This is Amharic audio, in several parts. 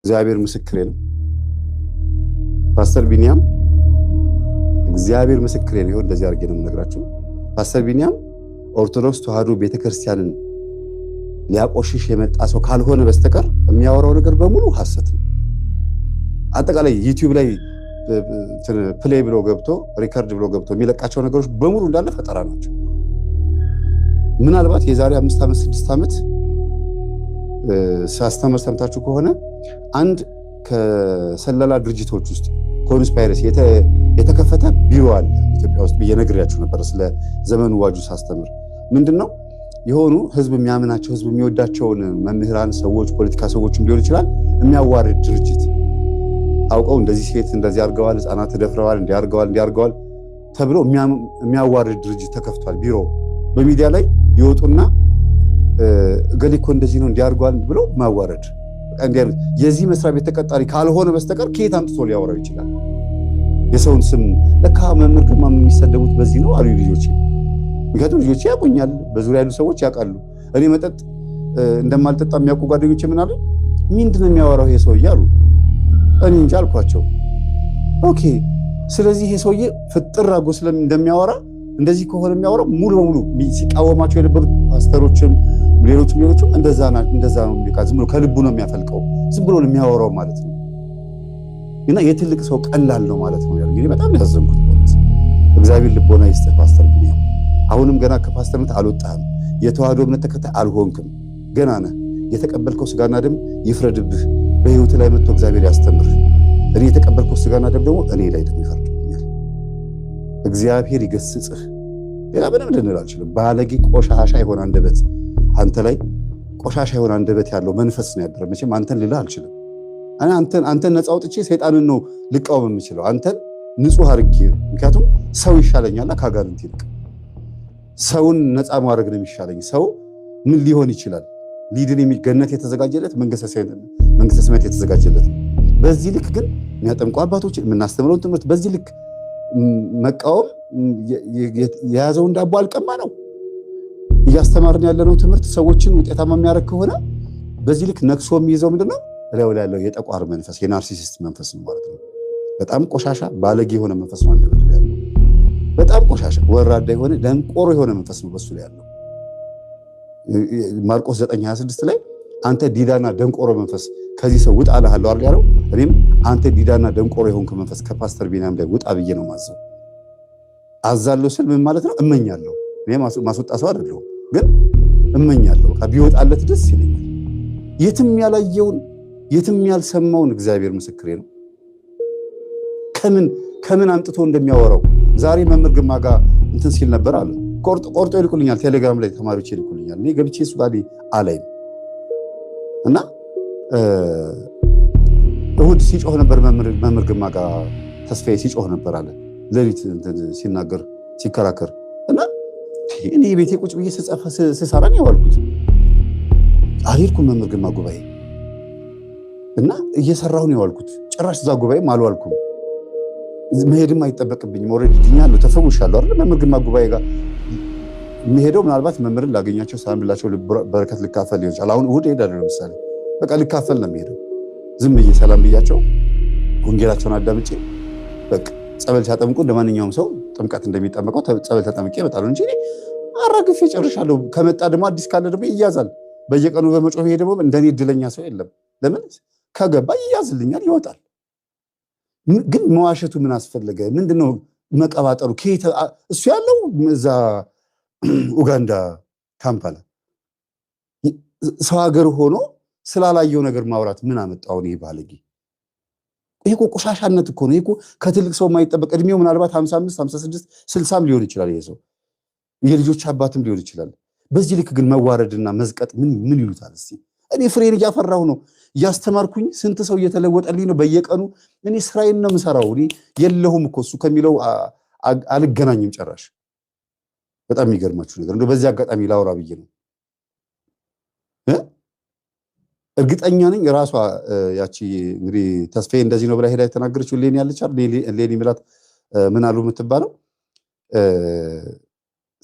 እግዚአብሔር ምስክሬ ነው። ፓስተር ቢኒያም እግዚአብሔር ምስክሬ ነው። ይሁን እንደዚህ አድርጌ ነው የምነግራችሁ። ፓስተር ቢኒያም ኦርቶዶክስ ተዋህዶ ቤተክርስቲያንን ሊያቆሽሽ የመጣ ሰው ካልሆነ በስተቀር የሚያወራው ነገር በሙሉ ሐሰት ነው። አጠቃላይ ዩቲዩብ ላይ ፕሌይ ብሎ ገብቶ ሪከርድ ብሎ ገብቶ የሚለቃቸው ነገሮች በሙሉ እንዳለ ፈጠራ ናቸው። ምናልባት የዛሬ 5 ዓመት 6 ዓመት ሳስተምር ሰምታችሁ ከሆነ አንድ ከሰለላ ድርጅቶች ውስጥ ኮንስፓይረሲ የተከፈተ ቢሮ አለ ኢትዮጵያ ውስጥ ብዬ ነግሬያችሁ ነበር። ስለ ዘመኑ ዋጁ ሳስተምር ምንድነው የሆኑ ህዝብ የሚያምናቸው ህዝብ የሚወዳቸውን መምህራን ሰዎች ፖለቲካ ሰዎችም ሊሆን ይችላል የሚያዋርድ ድርጅት አውቀው እንደዚህ ሴት እንደዚህ አርገዋል፣ ህፃናት ተደፍረዋል፣ እንዲያርገዋል ተብሎ የሚያዋርድ ድርጅት ተከፍቷል። ቢሮ በሚዲያ ላይ ይወጡና ገሊኮ እንደዚህ ነው እንዲያርገዋል ብሎ ማዋረድ። የዚህ መስሪያ ቤት ተቀጣሪ ካልሆነ በስተቀር ከየት አምጥቶ ሊያወራው ይችላል? የሰውን ስም ለካ መምህር ግርማ የሚሰደቡት በዚህ ነው አሉ ልጆቼ። ምክንያቱም ልጆቼ ያውቁኛል፣ በዙሪያ ያሉ ሰዎች ያውቃሉ። እኔ መጠጥ እንደማልጠጣ የሚያውቁ ጓደኞቼ ምን አሉ? ምንድነው የሚያወራው ይሄ ሰውዬ አሉ። እኔ እንጃ አልኳቸው። ኦኬ ስለዚህ ይሄ ሰውዬ ፍጥር አድርጎ እንደሚያወራ እንደዚህ ከሆነ የሚያወራው ሙሉ በሙሉ ሲቃወማቸው የነበሩት ፓስተሮችም ሌሎችም እንደዛ ነው የሚቃ ዝም ብሎ ከልቡ ነው የሚያፈልቀው፣ ዝም ብሎ ነው የሚያወራው ማለት ነው። እና የትልቅ ሰው ቀላል ነው ማለት ነው። ያለው እንግዲህ በጣም ያዘንኩት ማለት እግዚአብሔር ልቦና ይስጥህ ፓስተር ቢኒያም። አሁንም ገና ከፓስተርነት አልወጣህም፣ የተዋህዶ እምነት ተከታይ አልሆንክም፣ ገና ነህ። የተቀበልከው ስጋና ደም ይፍረድብህ፣ በህይወት ላይ መጥቶ እግዚአብሔር ያስተምር። እኔ የተቀበልከው ስጋና ደም ደግሞ እኔ ላይ ደግሞ ይፈርድብኛል። እግዚአብሔር ይገስጽህ። ሌላ ምንም ልንል አልችልም። ባለጌ ቆሻሻ የሆነ አንደበት አንተ ላይ ቆሻሻ የሆነ አንደበት ያለው መንፈስ ነው ያደረ። መቼም አንተን ልልህ አልችልም። እኔ አንተን ነፃ አውጥቼ ሰይጣንን ነው ልቃወም የምችለው፣ አንተን ንጹህ አድርጌ። ምክንያቱም ሰው ይሻለኛል ከአጋንንት ይልቅ ሰውን ነፃ ማድረግ ነው የሚሻለኝ። ሰው ምን ሊሆን ይችላል? ሊድን ገነት የተዘጋጀለት መንግስተ ሰማያት የተዘጋጀለት። በዚህ ልክ ግን የሚያጠምቁ አባቶች የምናስተምረውን ትምህርት በዚህ ልክ መቃወም የያዘውን ዳቦ አልቀማ ነው። እያስተማርን ያለነው ትምህርት ሰዎችን ውጤታማ የሚያደርግ ከሆነ በዚህ ልክ ነክሶ የሚይዘው ምንድነው? እላዩ ላይ ያለው የጠቋር መንፈስ የናርሲሲስት መንፈስ ነው ማለት ነው። በጣም ቆሻሻ ባለጌ የሆነ መንፈስ ነው አንደበቱ ላይ ያለው። በጣም ቆሻሻ ወራዳ የሆነ ደንቆሮ የሆነ መንፈስ ነው በሱ ላይ ያለው። ማርቆስ 9:26 ላይ አንተ ዲዳና ደንቆሮ መንፈስ ከዚህ ሰው ውጣ አልሃለሁ አይደል ያለው። እኔም አንተ ዲዳና ደንቆሮ የሆንክ መንፈስ ከፓስተር ቢኒያም ላይ ውጣ ብዬ ነው ማዘው። አዛለሁ ስል ምን ማለት ነው? እመኛለሁ። እኔ ማስወጣ ሰው አይደለሁም፣ ግን እመኛለሁ። ቢወጣለት ደስ ይለኛል። የትም ያላየውን የትም ያልሰማውን እግዚአብሔር ምስክሬ ነው ከምን አምጥቶ እንደሚያወራው። ዛሬ መምህር ግርማ ጋር እንትን ሲል ነበር አለ። ቆርጦ ይልኩልኛል፣ ቴሌግራም ላይ ተማሪዎች ይልኩልኛል። እኔ ገብቼ እሱ ጋር አላይም። እና እሁድ ሲጮህ ነበር መምህር ግርማ ጋር ተስፋዬ ሲጮህ ነበር አለ። ሌሊት ሲናገር ሲከራከር እና እኔ ቤቴ ቁጭ ብዬ ስሰራ ነው የዋልኩት። አልሄድኩም መምህር ግርማ ጉባኤ እና እየሰራሁ ነው የዋልኩት። ጭራሽ እዛ ጉባኤም አልዋልኩም። መሄድም አይጠበቅብኝም። ኦልሬዲ ድኛለሁ፣ ተፈውሻለሁ አይደል? መምህር ግርማ ጉባኤ ጋር የሚሄደው ምናልባት መምህርን ላገኛቸው ሰላም ብላቸው በረከት ልካፈል ሊሆን ይችላል። አሁን እሁድ እሄዳለሁ ለምሳሌ፣ በቃ ልካፈል ነው የሚሄደው። ዝም ብዬ ሰላም ብያቸው ወንጌላቸውን አዳምጬ በቃ ጸበል ሲያጠምቁ እንደማንኛውም ሰው ጥምቀት እንደሚጠመቀው ጸበል ተጠምቄ እመጣለሁ እንጂ አራግፌ ጨርሻለሁ። ከመጣ ደግሞ አዲስ ካለ ደግሞ ይያዛል። በየቀኑ በመጮህ ይሄ ደግሞ እንደኔ እድለኛ ሰው የለም። ለምን ከገባ ይያዝልኛል፣ ይወጣል። ግን መዋሸቱ ምን አስፈለገ? ምንድነው መቀባጠሩ? እሱ ያለው እዛ ኡጋንዳ ካምፓላ ሰው ሀገር ሆኖ ስላላየው ነገር ማውራት ምን አመጣው? ይሄ ባለጌ፣ ይሄ ቆሻሻነት እኮ ነው። ይሄ ከትልቅ ሰው የማይጠበቅ እድሜው ምናልባት 55 56 60 ሊሆን ይችላል። ይሄ ሰው የልጆች አባትም ሊሆን ይችላል። በዚህ ልክ ግን መዋረድና መዝቀጥ ምን ይሉታል? እስቲ እኔ ፍሬን እያፈራሁ ነው፣ እያስተማርኩኝ ስንት ሰው እየተለወጠልኝ ነው በየቀኑ። እኔ ስራዬን ነው የምሰራው። እኔ የለሁም እኮ እሱ ከሚለው አልገናኝም ጭራሽ። በጣም የሚገርማችሁ ነገር እንደው በዚህ አጋጣሚ ላውራ ብዬ ነው። እርግጠኛ ነኝ ራሷ ያቺ እንግዲህ ተስፋዬ እንደዚህ ነው ብላ ሄዳ የተናገረችው ሌኒ ያለች አይደል? ሌኒ ምላት ምን አሉ የምትባለው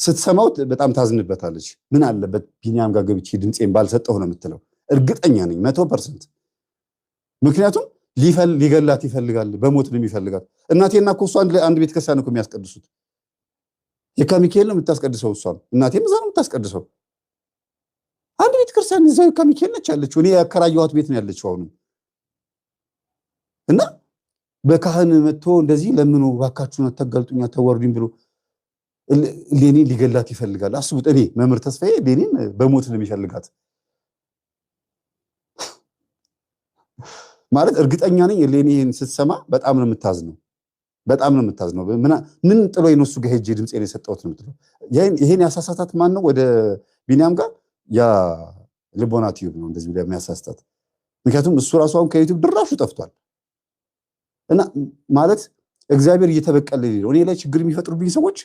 ስትሰማው በጣም ታዝንበታለች። ምን አለበት ቢኒያም ጋር ገብቼ ድምፄን ባልሰጠሁ ነው የምትለው። እርግጠኛ ነኝ 100%። ምክንያቱም ሊገላት ይፈልጋል፣ በሞት ነው የሚፈልጋት። እናቴና እኮ እሷ አንድ ቤተክርስቲያን እኮ የሚያስቀድሱት የካ ሚካኤል ነው የምታስቀድሰው። እሷም እናቴም እዛ ነው የምታስቀድሰው። አንድ ቤተክርስቲያን እዛው የካ ሚካኤል ነች ያለችው። እኔ ያከራየኋት ቤት ነው ያለችው አሁንም። እና በካህን መጥቶ እንደዚህ ለምኑ ባካችሁን አታጋልጡኝ አታዋርዱኝ ብሎ ሌኒ ሊገላት ይፈልጋል። አስቡት። እኔ መምህር ተስፋዬ ሌኒን በሞት ነው የሚፈልጋት ማለት እርግጠኛ ነኝ። ሌኒን ስትሰማ በጣም ነው የምታዝነው፣ በጣም ነው የምታዝነው። ምን ጥሎ የነሱ ጋር ሄጄ ድምጼን የሰጠሁት ነው የምትለው። ይሄን ያሳሳታት ማን ነው? ወደ ቢኒያም ጋር ያ ልቦና ቲዩብ ነው እንደዚህ ብለ የሚያሳስታት። ምክንያቱም እሱ ራሱ አሁን ከዩቲዩብ ድራሹ ጠፍቷል። እና ማለት እግዚአብሔር እየተበቀለልኝ ነው። እኔ ላይ ችግር የሚፈጥሩብኝ ሰዎች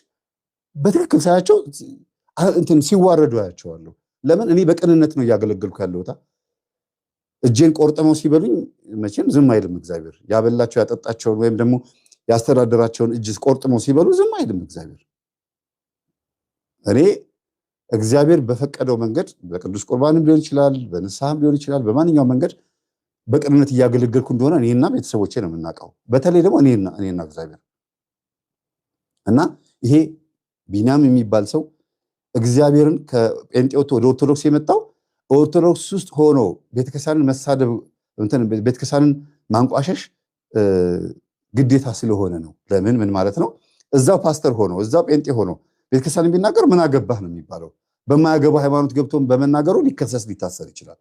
በትክክል ሳያቸው እንትን ሲዋረዱ ያያቸዋለሁ። ለምን? እኔ በቅንነት ነው እያገለገልኩ ያለሁት። እጄን ቆርጥመው ሲበሉኝ መቼም ዝም አይልም እግዚአብሔር። ያበላቸው ያጠጣቸውን ወይም ደግሞ ያስተዳደራቸውን እጅ ቆርጥመው ሲበሉ ዝም አይልም እግዚአብሔር። እኔ እግዚአብሔር በፈቀደው መንገድ በቅዱስ ቁርባንም ሊሆን ይችላል፣ በንስሐም ሊሆን ይችላል፣ በማንኛውም መንገድ በቅንነት እያገለገልኩ እንደሆነ እኔና ቤተሰቦቼ ነው የምናውቀው። በተለይ ደግሞ እኔና እግዚአብሔር እና ይሄ ቢኒያም የሚባል ሰው እግዚአብሔርን ከጴንጤዎት ወደ ኦርቶዶክስ የመጣው ኦርቶዶክስ ውስጥ ሆኖ ቤተክርስቲያንን መሳደብ ቤተክርስቲያንን ማንቋሸሽ ግዴታ ስለሆነ ነው። ለምን? ምን ማለት ነው? እዛው ፓስተር ሆኖ እዛው ጴንጤ ሆኖ ቤተክርስቲያንን ቢናገር ምን አገባህ ነው የሚባለው። በማያገባ ሃይማኖት ገብቶ በመናገሩ ሊከሰስ ሊታሰር ይችላል።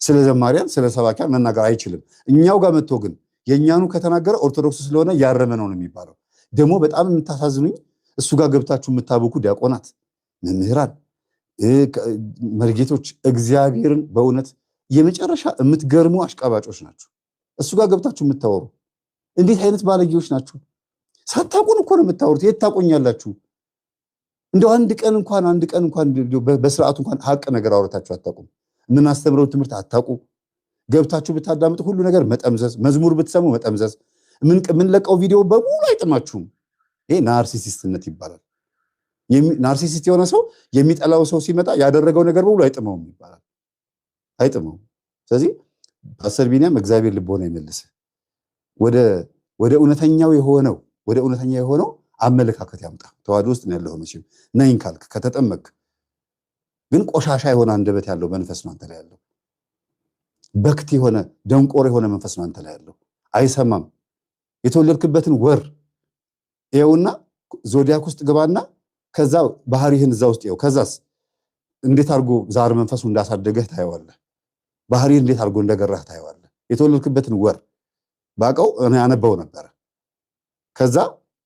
ስለ ዘማሪያን ስለ ሰባኪያን መናገር አይችልም። እኛው ጋር መጥቶ ግን የእኛኑ ከተናገረ ኦርቶዶክስ ስለሆነ ያረመ ነው የሚባለው። ደግሞ በጣም የምታሳዝኑኝ እሱ ጋር ገብታችሁ የምታበኩ ዲያቆናት፣ መምህራን፣ መርጌቶች እግዚአብሔርን በእውነት የመጨረሻ የምትገርሙ አሽቃባጮች ናቸው። እሱ ጋር ገብታችሁ የምታወሩ እንዴት አይነት ባለጌዎች ናችሁ! ሳታውቁን እኮ ነው የምታወሩት። የት ታውቁኛላችሁ? እንደው አንድ ቀን እንኳን በስርዓቱ እንኳን ሀቅ ነገር አውርታችሁ አታውቁም። የምናስተምረው ትምህርት አታውቁ። ገብታችሁ ብታዳምጡ ሁሉ ነገር መጠምዘዝ፣ መዝሙር ብትሰሙ መጠምዘዝ፣ የምንለቀው ቪዲዮ በሙሉ አይጥማችሁም። ይሄ ናርሲሲስትነት ይባላል። ናርሲሲስት የሆነ ሰው የሚጠላው ሰው ሲመጣ ያደረገው ነገር በሙሉ አይጥመውም ይባላል። አይጥመውም። ስለዚህ ፓስተር ቢኒያም እግዚአብሔር ልቦና ይመልስ ወደ እውነተኛው የሆነው አመለካከት ያምጣ። ተዋህዶ ውስጥ ነው ያለው። መቼም ነኝ ካልክ ከተጠመቅ ግን ቆሻሻ የሆነ አንደበት ያለው መንፈስ ነው አንተ ላይ ያለው። በክት የሆነ ደንቆር የሆነ መንፈስ ነው አንተ ላይ ያለው። አይሰማም። የተወለድክበትን ወር ይኸውና ዞዲያክ ውስጥ ግባና ከዛ ባህሪህን እዛ ውስጥ ይኸው። ከዛስ እንዴት አድርጎ ዛር መንፈሱ እንዳሳደገህ ታየዋለህ። ባህሪህን እንዴት አድርጎ እንደገራህ ታየዋለህ። የተወለድክበትን ወር ባቀው እኔ ያነበው ነበር። ከዛ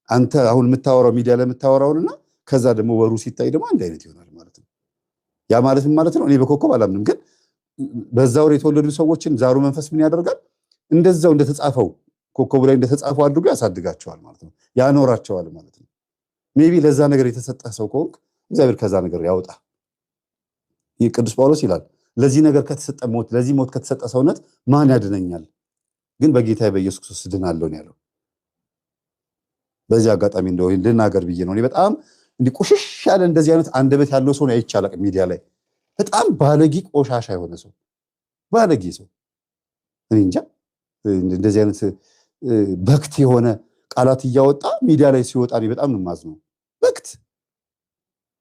አንተ አሁን የምታወራው ሚዲያ ላይ የምታወራውንና ከዛ ደግሞ ወሩ ሲታይ ደግሞ አንድ አይነት ይሆናል ማለት ነው። ያ ማለት ነው። እኔ በኮከብ አላምንም፣ ግን በዛ ወር የተወለዱ ሰዎችን ዛሩ መንፈስ ምን ያደርጋል? እንደዛው እንደተጻፈው ኮከቡ ላይ እንደተጻፈው አድርጎ ያሳድጋቸዋል ማለት ነው። ያኖራቸዋል ማለት ነው። ሜቢ ለዛ ነገር የተሰጠ ሰው ከሆንክ እግዚአብሔር ከዛ ነገር ያውጣ። ይህ ቅዱስ ጳውሎስ ይላል ለዚህ ነገር ከተሰጠ ሞት፣ ለዚህ ሞት ከተሰጠ ሰውነት ማን ያድነኛል? ግን በጌታ በኢየሱስ ክርስቶስ ድናለሁ ነው ያለው። በዚህ አጋጣሚ እንደው እንድናገር ብዬ ነው። እኔ በጣም እንዲህ ቆሽሽ ያለ እንደዚህ አይነት አንደበት ያለው ሰው ነው አይቻልም። ሚዲያ ላይ በጣም ባለጌ ቆሻሻ የሆነ ሰው ባለጌ ሰው እኔ እንጃ እንደዚህ አይነት በክት የሆነ ቃላት እያወጣ ሚዲያ ላይ ሲወጣ እኔ በጣም ነው የማዝነው። በክት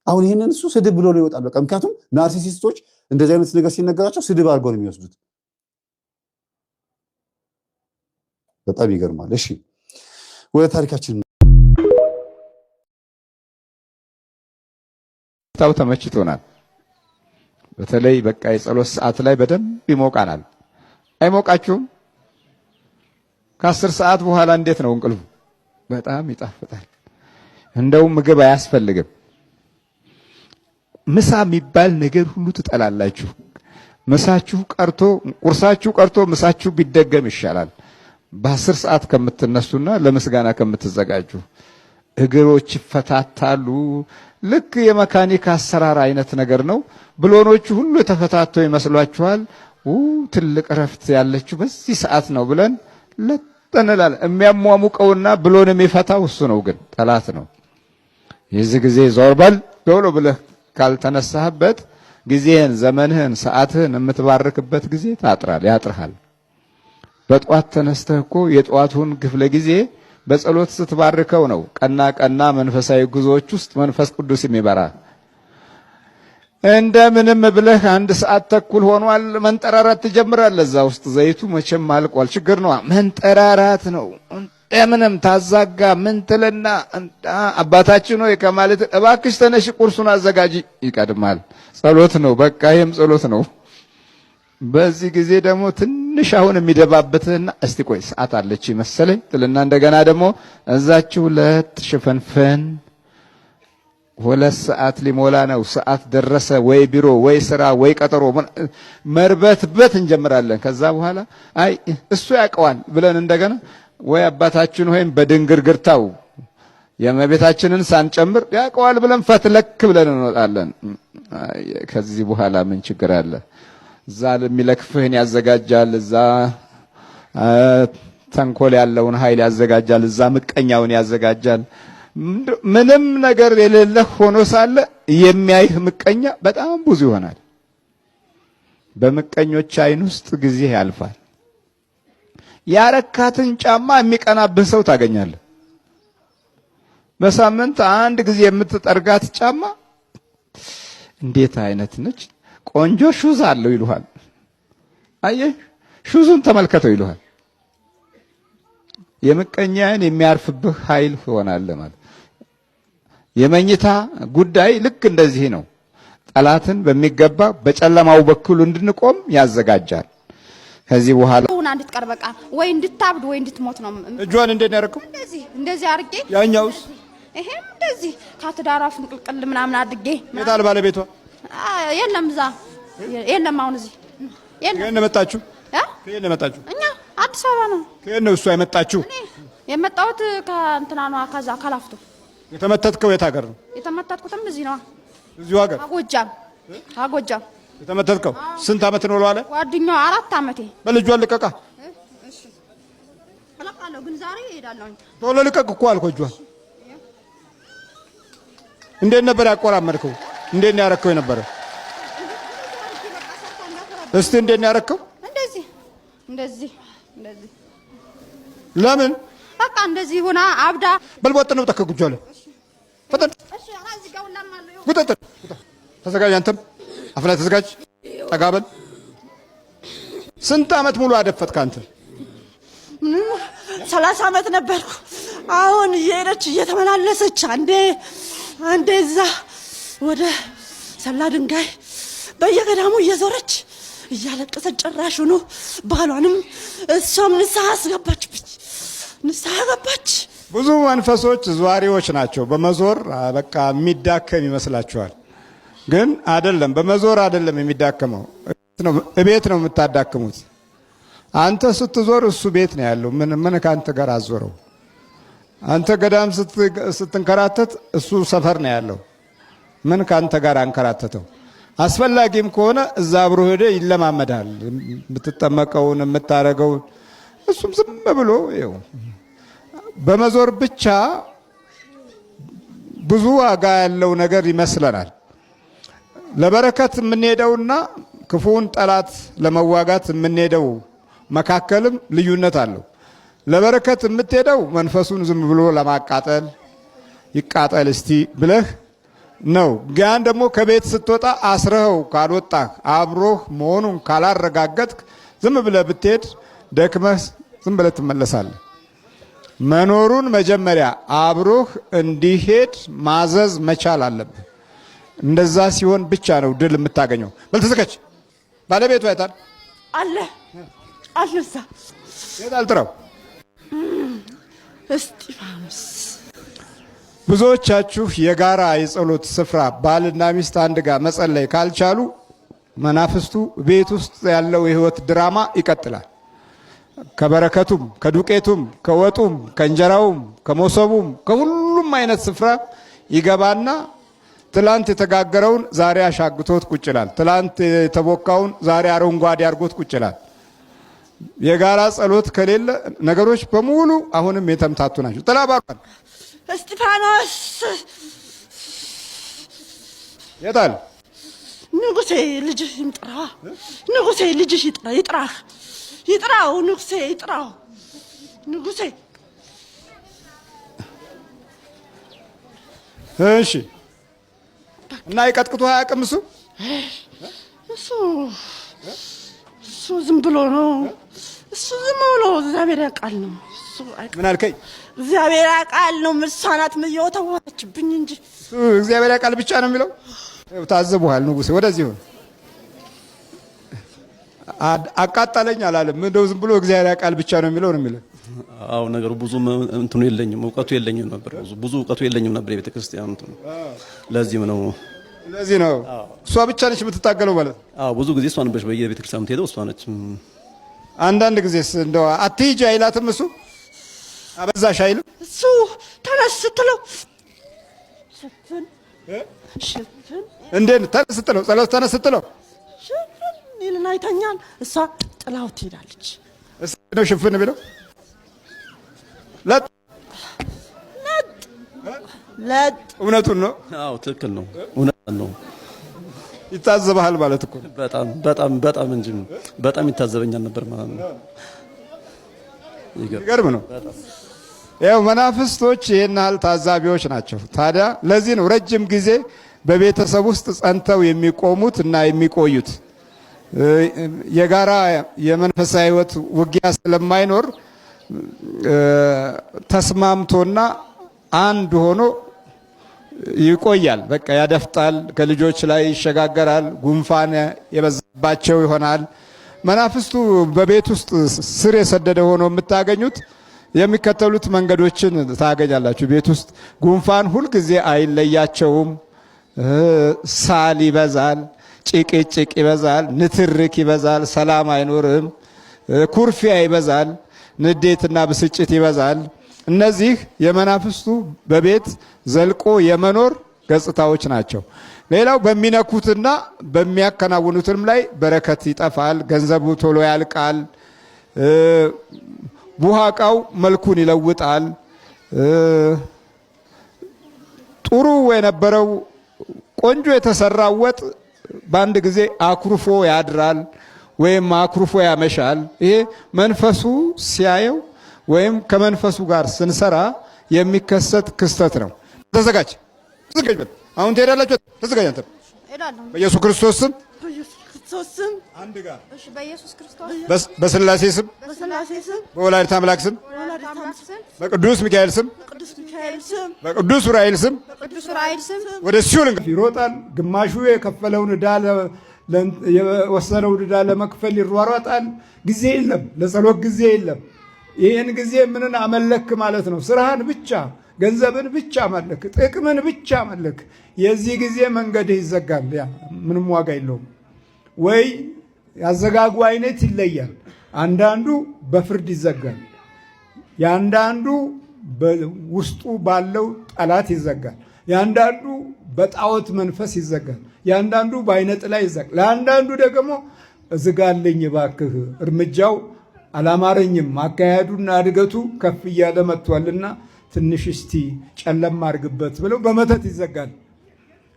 አሁን ይሄንን እሱ ስድብ ብሎ ነው ይወጣል። በቃ ምክንያቱም ናርሲሲስቶች እንደዚህ አይነት ነገር ሲነገራቸው ስድብ አድርገው ነው የሚወስዱት። በጣም ይገርማል። እሺ ወደ ታሪካችን ታው ተመችቶናል። በተለይ በቃ የጸሎት ሰዓት ላይ በደንብ ይሞቃናል። አይሞቃችሁም? ከ10 ሰዓት በኋላ እንዴት ነው እንቅልፉ? በጣም ይጣፍጣል። እንደውም ምግብ አያስፈልግም። ምሳ የሚባል ነገር ሁሉ ትጠላላችሁ። ምሳችሁ ቀርቶ ቁርሳችሁ ቀርቶ ምሳችሁ ቢደገም ይሻላል። በ10 ሰዓት ከምትነሱና ለምስጋና ከምትዘጋጁ እግሮች ይፈታታሉ። ልክ የመካኒክ አሰራር አይነት ነገር ነው። ብሎኖቹ ሁሉ የተፈታተው ይመስሏችኋል። ትልቅ ረፍት ያለችው በዚህ ሰዓት ነው ብለን ለተነላል። የሚያሟሙቀውና ብሎን የሚፈታው እሱ ነው፣ ግን ጠላት ነው። የዚህ ጊዜ ዞር በል ዶሎ ብለህ ካልተነሳህበት ጊዜህን፣ ዘመንህን፣ ሰዓትህን የምትባርክበት ጊዜ ያጥርሃል። በጧት ተነስተህ እኮ የጧቱን ክፍለ ጊዜ በጸሎት ስትባርከው ነው ቀና ቀና መንፈሳዊ ጉዞዎች ውስጥ መንፈስ ቅዱስ የሚበራ። እንደምንም ብለህ 1 ሰዓት ተኩል ሆኗል መንጠራራት ትጀምራለህ። እዛ ውስጥ ዘይቱ መቼም አልቋል። ችግር ነው መንጠራራት ነው። እንደምንም ታዛጋ ምን ትልና አባታችን ሆይ ከማለት እባክሽ ተነሽ ቁርሱን አዘጋጂ ይቀድማል። ጸሎት ነው በቃ ይሄም ጸሎት ነው። በዚህ ጊዜ ደግሞ ትንሽ አሁን የሚደባበትህና እስቲ ቆይ ሰዓት አለች መሰለኝ ትልና እንደገና ደግሞ እዛችሁ ለሽፈንፈን 2 ሰዓት ሊሞላ ነው። ሰዓት ደረሰ ወይ ቢሮ ወይ ስራ ወይ ቀጠሮ መርበትበት እንጀምራለን። ከዛ በኋላ አይ እሱ ያውቀዋል ብለን እንደገና ወይ አባታችን ሆይም በድንግርግርታው የእመቤታችንን ሳንጨምር ያውቀዋል ብለን ፈትለክ ብለን እንወጣለን። ከዚህ በኋላ ምን ችግር አለ? እዛ የሚለክፍህን ያዘጋጃል። እዛ ተንኮል ያለውን ኃይል ያዘጋጃል። እዛ ምቀኛውን ያዘጋጃል። ምንም ነገር የሌለህ ሆኖ ሳለ የሚያይህ ምቀኛ በጣም ብዙ ይሆናል። በምቀኞች አይን ውስጥ ጊዜ ያልፋል። ያረካትን ጫማ የሚቀናብህ ሰው ታገኛለህ። በሳምንት 1 ጊዜ የምትጠርጋት ጫማ እንዴት አይነት ነች? ቆንጆ ሹዝ አለው ይሉሃል። አየህ ሹዙን ተመልከተው ይሉሃል። የምቀኛን የሚያርፍብህ ኃይል ሆናል ማለት። የመኝታ ጉዳይ ልክ እንደዚህ ነው። ጠላትን በሚገባ በጨለማው በኩል እንድንቆም ያዘጋጃል። ከዚህ በኋላ ሆና እንድትቀር በቃ ወይ እንድታብድ ወይ እንድትሞት ነው። እጇን እንዴት ነው ያደረገው? እንደዚህ አድርጌ ያኛውስ ይሄም እንደዚህ ካትዳራ ፍንቅልቅል ምናምን አድርጌ የታል ባለቤቷ? የለም እዛ የለም። አሁን እዚህ የለም። ከየት ነው መጣችሁ? ከየት ነው መጣችሁ? እኛ አዲስ አበባ ነው። ከየት ነው እሷ የመጣችሁ? እኔ የመጣሁት ከእንትና ነው ከዛ ከላፍቶ። የተመተትከው የት ሀገር ነው? የተመተትኩትም እዚህ ነው። እዚሁ ሀገር አጎጃም። የተመተትከው ስንት አመት ነው ለዋለ? ጓደኛው 4 አመቴ። በልጇን ልቀቃ። እሺ እለቃለሁ ግን ዛሬ እሄዳለሁ። ቶሎ ልቀቅ እኮ አልኩህ። እጇን እንዴት ነበር ያቆራመድከው? እንዴት ነው ያረከው የነበረ? እስቲ እንዴት ነው ያረከው? እንደዚህ ለምን በቃ እንደዚህ ሆና አብዳ በልቦጥ ነው ተከጉጃለ። ፈጠን እሺ አራዚ ጋውላም አለው። ጉጠጥ ተዘጋጅ። አንተም አፍላ ተዘጋጅ። ጠጋበል። ስንት አመት ሙሉ አደፈጥክ አንተ? 30 አመት ነበርኩ። አሁን እየሄደች እየተመላለሰች አንዴ እዛ ወደ ሰላ ድንጋይ በየገዳሙ እየዞረች እያለቀሰች ጭራሽ ሆኖ ባሏንም እሷም ንስሐ አስገባችብኝ። ንስሐ ገባች። ብዙ መንፈሶች ዟሪዎች ናቸው። በመዞር በቃ የሚዳከም ይመስላችኋል፣ ግን አይደለም። በመዞር አይደለም የሚዳከመው፣ እቤት ነው የምታዳክሙት። አንተ ስትዞር እሱ ቤት ነው ያለው። ምን ካንተ ጋር አዞረው? አንተ ገዳም ስትንከራተት እሱ ሰፈር ነው ያለው። ምን ካንተ ጋር አንከራተተው? አስፈላጊም ከሆነ እዛ አብሮ ሄደ ይለማመዳል። የምትጠመቀውን የምታረገውን እሱም ዝም ብሎ ይኸው በመዞር ብቻ ብዙ ዋጋ ያለው ነገር ይመስለናል። ለበረከት የምንሄደውና ክፉውን ጠላት ለመዋጋት የምንሄደው መካከልም ልዩነት አለው። ለበረከት የምትሄደው መንፈሱን ዝም ብሎ ለማቃጠል ይቃጠል እስቲ ብለህ ነው። ያን ደግሞ ከቤት ስትወጣ አስረኸው ካልወጣህ አብሮህ መሆኑን ካላረጋገጥክ ዝም ብለህ ብትሄድ ደክመህ ዝም ብለህ ትመለሳለህ። መኖሩን መጀመሪያ አብሮህ እንዲሄድ ማዘዝ መቻል አለብህ። እንደዛ ሲሆን ብቻ ነው ድል የምታገኘው። በልተዘጋጅ። ባለቤቱ አይታል አለ አልነሳ ይታል ጥራው። እስጢፋኖስ ብዙዎቻችሁ የጋራ የጸሎት ስፍራ ባልና ሚስት አንድ ጋር መጸለይ ካልቻሉ መናፍስቱ ቤት ውስጥ ያለው የህይወት ድራማ ይቀጥላል። ከበረከቱም ከዱቄቱም ከወጡም ከእንጀራውም ከመሶቡም ከሁሉም አይነት ስፍራ ይገባና ትላንት የተጋገረውን ዛሬ አሻግቶት ቁጭ ይላል። ትላንት የተቦካውን ዛሬ አረንጓዴ አድርጎት ቁጭ ይላል። የጋራ ጸሎት ከሌለ ነገሮች በሙሉ አሁንም የተምታቱ ናቸው። ተላባቋል። እስጢፋኖስ የታል? ንጉሴ ልጅህ ይጥራ። ንጉሴ ልጅህ ይጥራህ ይጥራው ንጉሴ ይጥራው ንጉሴ። እሺ እና ይቀጥቅጡ አያውቅም እሱ ዝም ብሎ ነው። እሱ ዝም ብሎ እግዚአብሔር ያውቃል ነው። ምን አልከኝ? እግዚአብሔር ያውቃል ነው። ምሳናት ምየወተወችብኝ እንጂ እግዚአብሔር ያውቃል ብቻ ነው የሚለው። ታዝበዋል ንጉሴ። ወደዚህ ሆነ አቃጣለኝ አላለም። እንደው ዝም ብሎ እግዚአብሔር ያውቃል ብቻ ነው የሚለው ነው የሚለው። አዎ ነገሩ ብዙ እንትኑ የለኝም፣ እውቀቱ የለኝም ነበር። ብዙ እውቀቱ የለኝም ነበር የቤተ ክርስቲያን እንትኑ። ለዚህ ነው እሷ ብቻ ነች የምትታገለው ማለት ነው። አዎ ብዙ ጊዜ እሷ ነበረች በየቤተ ክርስቲያኑ የምትሄደው እሷ ነች። አንዳንድ ጊዜስ እንደው አትሂጂ አይላትም እሱ? አበዛሽ አይልም እሱ? ተነስ ስትለው ሽፍን እንዴት ተነስ ስትለው ጸሎት ተነስ ስትለው ሽፍን ይልና ይተኛል። እሷ ጥላው ትሄዳለች። እሱ ነው ሽፍን ቢለው ለጥ እውነቱን ነው። አዎ ትክክል ነው፣ እውነት ነው። ይታዘባል ማለት እኮ በጣም እንጂ በጣም ይታዘበኛል ነበር ማለት ነው። ይገርም ነው። ያው መናፍስቶች ይሄን ያህል ታዛቢዎች ናቸው። ታዲያ ለዚህ ነው ረጅም ጊዜ በቤተሰብ ውስጥ ጸንተው የሚቆሙት እና የሚቆዩት። የጋራ የመንፈሳዊ ሕይወት ውጊያ ስለማይኖር ተስማምቶና አንድ ሆኖ ይቆያል። በቃ ያደፍጣል፣ ከልጆች ላይ ይሸጋገራል፣ ጉንፋን የበዛባቸው ይሆናል። መናፍስቱ በቤት ውስጥ ስር የሰደደ ሆኖ የምታገኙት የሚከተሉት መንገዶችን ታገኛላችሁ። ቤት ውስጥ ጉንፋን ሁልጊዜ አይለያቸውም። ሳል ይበዛል፣ ጭቅጭቅ ይበዛል፣ ንትርክ ይበዛል፣ ሰላም አይኖርም፣ ኩርፊያ ይበዛል፣ ንዴትና ብስጭት ይበዛል። እነዚህ የመናፍስቱ በቤት ዘልቆ የመኖር ገጽታዎች ናቸው። ሌላው በሚነኩትና በሚያከናውኑትም ላይ በረከት ይጠፋል፣ ገንዘቡ ቶሎ ያልቃል፣ ቡሃቃው መልኩን ይለውጣል። ጥሩ የነበረው ቆንጆ የተሰራው ወጥ በአንድ ጊዜ አኩርፎ ያድራል ወይም አኩርፎ ያመሻል። ይሄ መንፈሱ ሲያየው ወይም ከመንፈሱ ጋር ስንሰራ የሚከሰት ክስተት ነው። ተዘጋጅ። አሁን ትሄዳላችሁ። ተዘጋጅ። አንተ በኢየሱስ ክርስቶስ ስም አንድ ጋር በኢየሱስ ክርስቶስ በስላሴ ስም በወላዲተ አምላክ ስም በቅዱስ ሚካኤል ስም በቅዱስ ዑራኤል ስም ወደ ሲኦል ይሮጣል። ግማሹ የከፈለውን ዕዳ የወሰነውን ዕዳ ለመክፈል ይሯሯጣል። ጊዜ የለም፣ ለጸሎት ጊዜ የለም። ይህን ጊዜ ምንን አመለክ ማለት ነው? ስራህን ብቻ፣ ገንዘብን ብቻ መለክ፣ ጥቅምን ብቻ መለክ። የዚህ ጊዜ መንገድህ ይዘጋል። ያ ምንም ዋጋ የለውም። ወይ ያዘጋጉ አይነት ይለያል። አንዳንዱ በፍርድ ይዘጋል፣ የአንዳንዱ ውስጡ ባለው ጠላት ይዘጋል፣ የአንዳንዱ በጣዖት መንፈስ ይዘጋል፣ የአንዳንዱ በአይነ ጥላ ይዘጋል፣ ለአንዳንዱ ደግሞ እዝጋለኝ እባክህ እርምጃው አላማረኝም አካሄዱና እድገቱ ከፍ እያለ መጥቷልና ትንሽ እስቲ ጨለማ አድርግበት ብለው በመተት ይዘጋል።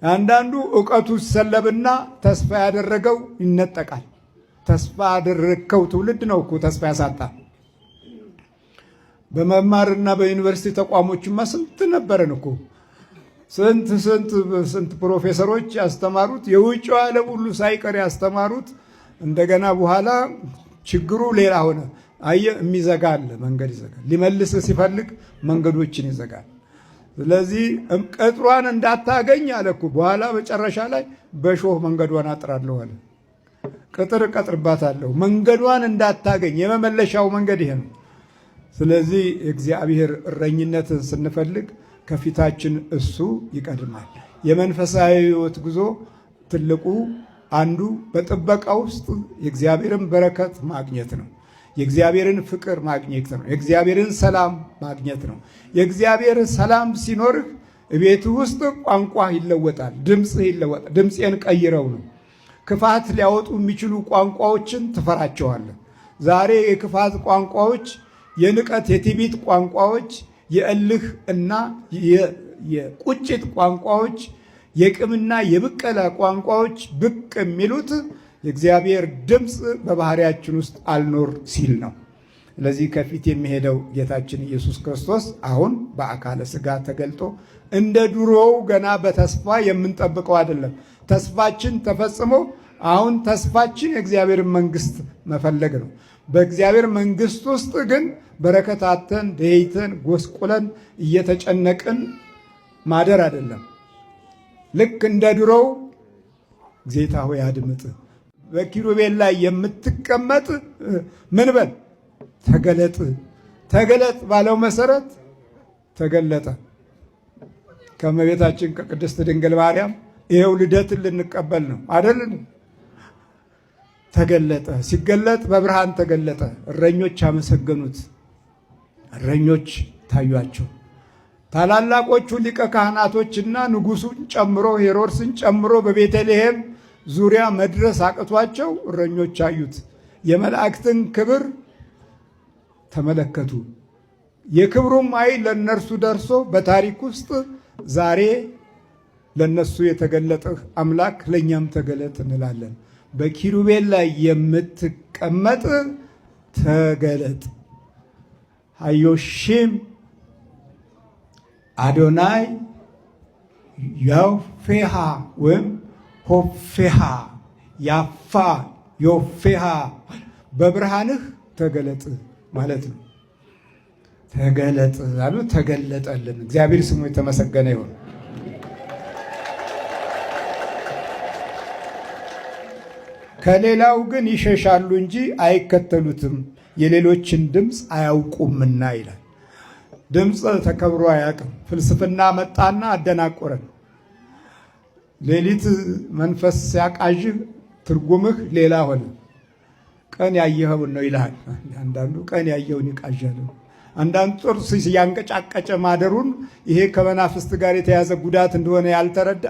አንዳንዱ ዕውቀቱ ሲሰለብና ተስፋ ያደረገው ይነጠቃል። ተስፋ ያደረግከው ትውልድ ነው እኮ ተስፋ ያሳጣ። በመማርና በዩኒቨርሲቲ ተቋሞችማ ስንት ነበረን እኮ ስንት ፕሮፌሰሮች ያስተማሩት የውጭው ዓለም ሁሉ ሳይቀር ያስተማሩት። እንደገና በኋላ ችግሩ ሌላ ሆነ። አየህ፣ የሚዘጋ አለ፣ መንገድ ይዘጋል። ሊመልስ ሲፈልግ መንገዶችን ይዘጋል። ስለዚህ ቅጥሯን እንዳታገኝ አለ እኮ። በኋላ መጨረሻ ላይ በሾህ መንገዷን አጥራለሁ አለ። ቅጥር እቀጥርባታለሁ፣ መንገዷን እንዳታገኝ። የመመለሻው መንገድ ይሄ ነው። ስለዚህ የእግዚአብሔር እረኝነትን ስንፈልግ ከፊታችን እሱ ይቀድማል። የመንፈሳዊ ሕይወት ጉዞ ትልቁ አንዱ በጥበቃ ውስጥ የእግዚአብሔርን በረከት ማግኘት ነው። የእግዚአብሔርን ፍቅር ማግኘት ነው። የእግዚአብሔርን ሰላም ማግኘት ነው። የእግዚአብሔር ሰላም ሲኖርህ ቤት ውስጥ ቋንቋ ይለወጣል፣ ድምፅ ይለወጣል። ድምፄን ቀይረው ነው። ክፋት ሊያወጡ የሚችሉ ቋንቋዎችን ትፈራቸዋለህ። ዛሬ የክፋት ቋንቋዎች፣ የንቀት የትዕቢት ቋንቋዎች፣ የእልህ እና የቁጭት ቋንቋዎች፣ የቅምና የብቀላ ቋንቋዎች ብቅ የሚሉት የእግዚአብሔር ድምፅ በባህሪያችን ውስጥ አልኖር ሲል ነው። ስለዚህ ከፊት የሚሄደው ጌታችን ኢየሱስ ክርስቶስ አሁን በአካለ ሥጋ ተገልጦ እንደ ድሮው ገና በተስፋ የምንጠብቀው አይደለም። ተስፋችን ተፈጽሞ አሁን ተስፋችን የእግዚአብሔር መንግስት መፈለግ ነው። በእግዚአብሔር መንግስት ውስጥ ግን በረከታተን ደይተን ጎስቁለን እየተጨነቅን ማደር አይደለም። ልክ እንደ ድሮው ጌታ ሆይ አድምጥ፣ በኪሩቤል ላይ የምትቀመጥ ምን በል ተገለጥ፣ ተገለጥ ባለው መሰረት ተገለጠ። ከእመቤታችን ከቅድስት ድንግል ማርያም ይሄው ልደትን ልንቀበል ነው አይደል? ተገለጠ። ሲገለጥ በብርሃን ተገለጠ። እረኞች አመሰገኑት፣ እረኞች ታዩአቸው። ታላላቆቹ ሊቀ ካህናቶችና ንጉሱን ጨምሮ ሄሮድስን ጨምሮ በቤተልሔም ዙሪያ መድረስ አቅቷቸው እረኞች አዩት። የመላእክትን ክብር ተመለከቱ። የክብሩም ኃይል ለእነርሱ ደርሶ በታሪክ ውስጥ ዛሬ ለእነሱ የተገለጠህ አምላክ ለእኛም ተገለጥ እንላለን። በኪሩቤል ላይ የምትቀመጥ ተገለጥ። ሃዮሺም አዶናይ ያፌሃ ወይም ሆፌሃ ያፋ ዮፌሃ በብርሃንህ ተገለጥ ማለት ነው። ተገለጥ አሉ፣ ተገለጠልን። እግዚአብሔር ስሙ የተመሰገነ ይሁን። ከሌላው ግን ይሸሻሉ እንጂ አይከተሉትም፣ የሌሎችን ድምፅ አያውቁምና ይላል። ድምፅ ተከብሮ አያውቅም። ፍልስፍና መጣና አደናቆረን። ሌሊት መንፈስ ሲያቃዥህ ትርጉምህ ሌላ ሆነ። ቀን ያየኸውን ነው ይልሃል። አንዳንዱ ቀን ያየውን ይቃዣል። አንዳንዱ ጥርስ ያንቀጫቀጨ ማደሩን ይሄ ከመናፍስት ጋር የተያዘ ጉዳት እንደሆነ ያልተረዳ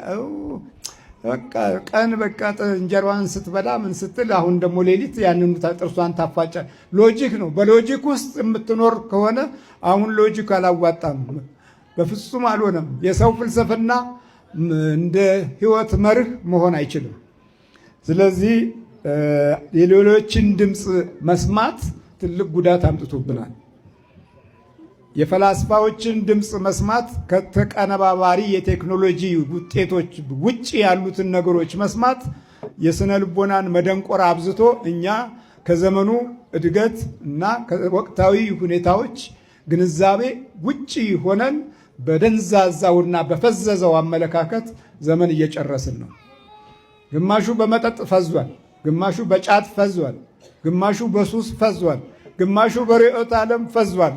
በቃ ቀን በቃ እንጀራዋን ስትበላ ምን ስትል አሁን ደግሞ ሌሊት ያንን ጥርሷን ታፋጫ። ሎጂክ ነው። በሎጂክ ውስጥ የምትኖር ከሆነ አሁን ሎጂክ አላዋጣም፣ በፍጹም አልሆነም። የሰው ፍልስፍና እንደ ሕይወት መርህ መሆን አይችልም። ስለዚህ የሌሎችን ድምፅ መስማት ትልቅ ጉዳት አምጥቶብናል። የፈላስፋዎችን ድምፅ መስማት ከተቀነባባሪ የቴክኖሎጂ ውጤቶች ውጭ ያሉትን ነገሮች መስማት የስነ ልቦናን መደንቆር አብዝቶ እኛ ከዘመኑ እድገት እና ከወቅታዊ ሁኔታዎች ግንዛቤ ውጭ ሆነን በደንዛዛውና በፈዘዘው አመለካከት ዘመን እየጨረስን ነው። ግማሹ በመጠጥ ፈዟል፣ ግማሹ በጫት ፈዟል፣ ግማሹ በሱስ ፈዟል፣ ግማሹ በርዕዮተ ዓለም ፈዟል።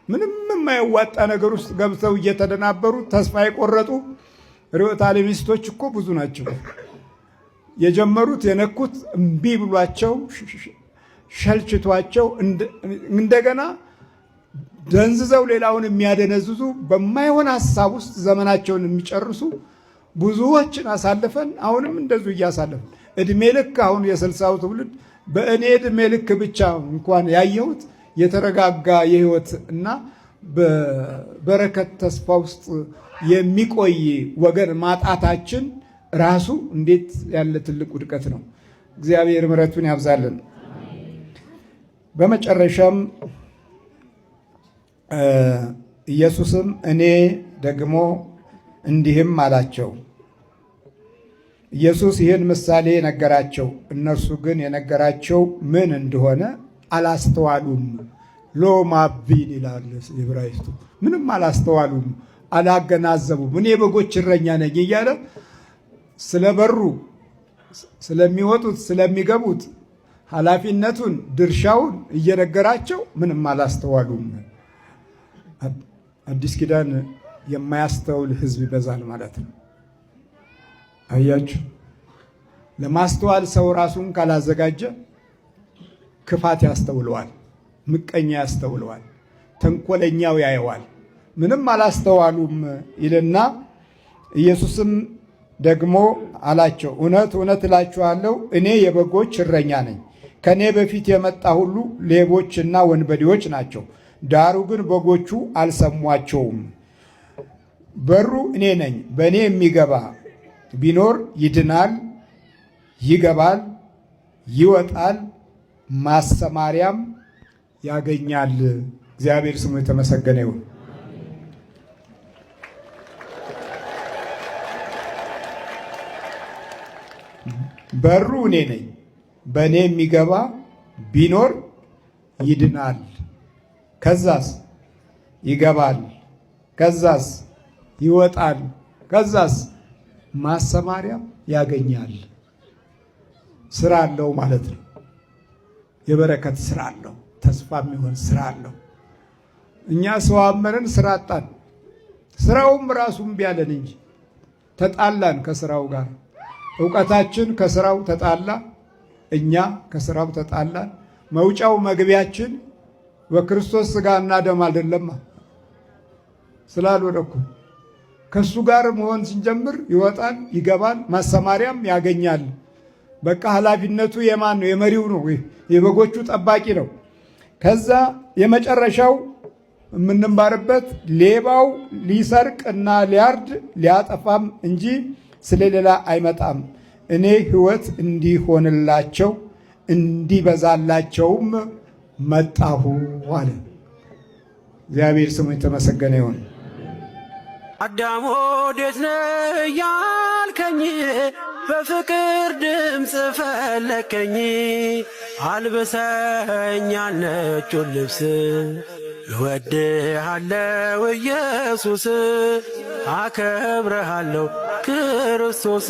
ምንም የማይዋጣ ነገር ውስጥ ገብተው እየተደናበሩ ተስፋ የቆረጡ ርዕዮተ ዓለሚስቶች እኮ ብዙ ናቸው። የጀመሩት የነኩት እምቢ ብሏቸው ሸልችቷቸው እንደገና ደንዝዘው ሌላውን የሚያደነዝዙ በማይሆን ሀሳብ ውስጥ ዘመናቸውን የሚጨርሱ ብዙዎችን አሳልፈን አሁንም እንደዚሁ እያሳለፍን እድሜ ልክ አሁን የ60ው ትውልድ በእኔ እድሜ ልክ ብቻ እንኳን ያየሁት የተረጋጋ የህይወት እና በበረከት ተስፋ ውስጥ የሚቆይ ወገን ማጣታችን ራሱ እንዴት ያለ ትልቅ ውድቀት ነው። እግዚአብሔር ምሕረቱን ያብዛልን። በመጨረሻም ኢየሱስም እኔ ደግሞ እንዲህም አላቸው። ኢየሱስ ይህን ምሳሌ ነገራቸው፣ እነርሱ ግን የነገራቸው ምን እንደሆነ አላስተዋሉም። ሎማቢን ይላል ዕብራይስጡ። ምንም አላስተዋሉም፣ አላገናዘቡም። እኔ በጎች እረኛ ነኝ እያለ ስለበሩ ስለሚወጡት ስለሚገቡት ኃላፊነቱን ድርሻውን እየነገራቸው ምንም አላስተዋሉም። አዲስ ኪዳን የማያስተውል ሕዝብ ይበዛል ማለት ነው። አያችሁ፣ ለማስተዋል ሰው ራሱን ካላዘጋጀ ክፋት ያስተውለዋል፣ ምቀኛ ያስተውለዋል፣ ተንኮለኛው ያየዋል። ምንም አላስተዋሉም ይልና ኢየሱስም ደግሞ አላቸው፣ እውነት እውነት እላችኋለሁ እኔ የበጎች እረኛ ነኝ። ከእኔ በፊት የመጣ ሁሉ ሌቦችና ወንበዴዎች ናቸው፣ ዳሩ ግን በጎቹ አልሰሟቸውም። በሩ እኔ ነኝ። በእኔ የሚገባ ቢኖር ይድናል፣ ይገባል፣ ይወጣል፣ ማሰማሪያም ያገኛል። እግዚአብሔር ስሙ የተመሰገነ ይሁን። በሩ እኔ ነኝ፣ በእኔ የሚገባ ቢኖር ይድናል። ከዛስ ይገባል፣ ከዛስ ይወጣል፣ ከዛስ ማሰማሪያም ያገኛል። ስራ አለው ማለት ነው። የበረከት ስራ አለው፣ ተስፋ የሚሆን ስራ አለው። እኛ ሰው አመንን፣ ስራ አጣን። ስራውም ራሱም ቢያለን እንጂ ተጣላን ከስራው ጋር። እውቀታችን ከስራው ተጣላ፣ እኛ ከስራው ተጣላን። መውጫው መግቢያችን በክርስቶስ ሥጋና ደም አይደለማ ስላልሆነ እኮ ከሱ ጋር መሆን ስንጀምር ይወጣል፣ ይገባል፣ ማሰማሪያም ያገኛል። በቃ ኃላፊነቱ የማን ነው? የመሪው ነው፣ የበጎቹ ጠባቂ ነው። ከዛ የመጨረሻው የምንማርበት ሌባው ሊሰርቅና ሊያርድ ሊያጠፋም እንጂ ስለሌላ አይመጣም፣ እኔ ሕይወት እንዲሆንላቸው እንዲበዛላቸውም መጣሁ አለ። እግዚአብሔር ስሙ የተመሰገነ ይሁን። አዳም ወዴት ነህ ያልከኝ፣ በፍቅር ድምፅ ፈለከኝ። አልብሰኝ ነጩን ልብስ፣ እወድሃለሁ ኢየሱስ፣ አከብረሃለሁ ክርስቶስ።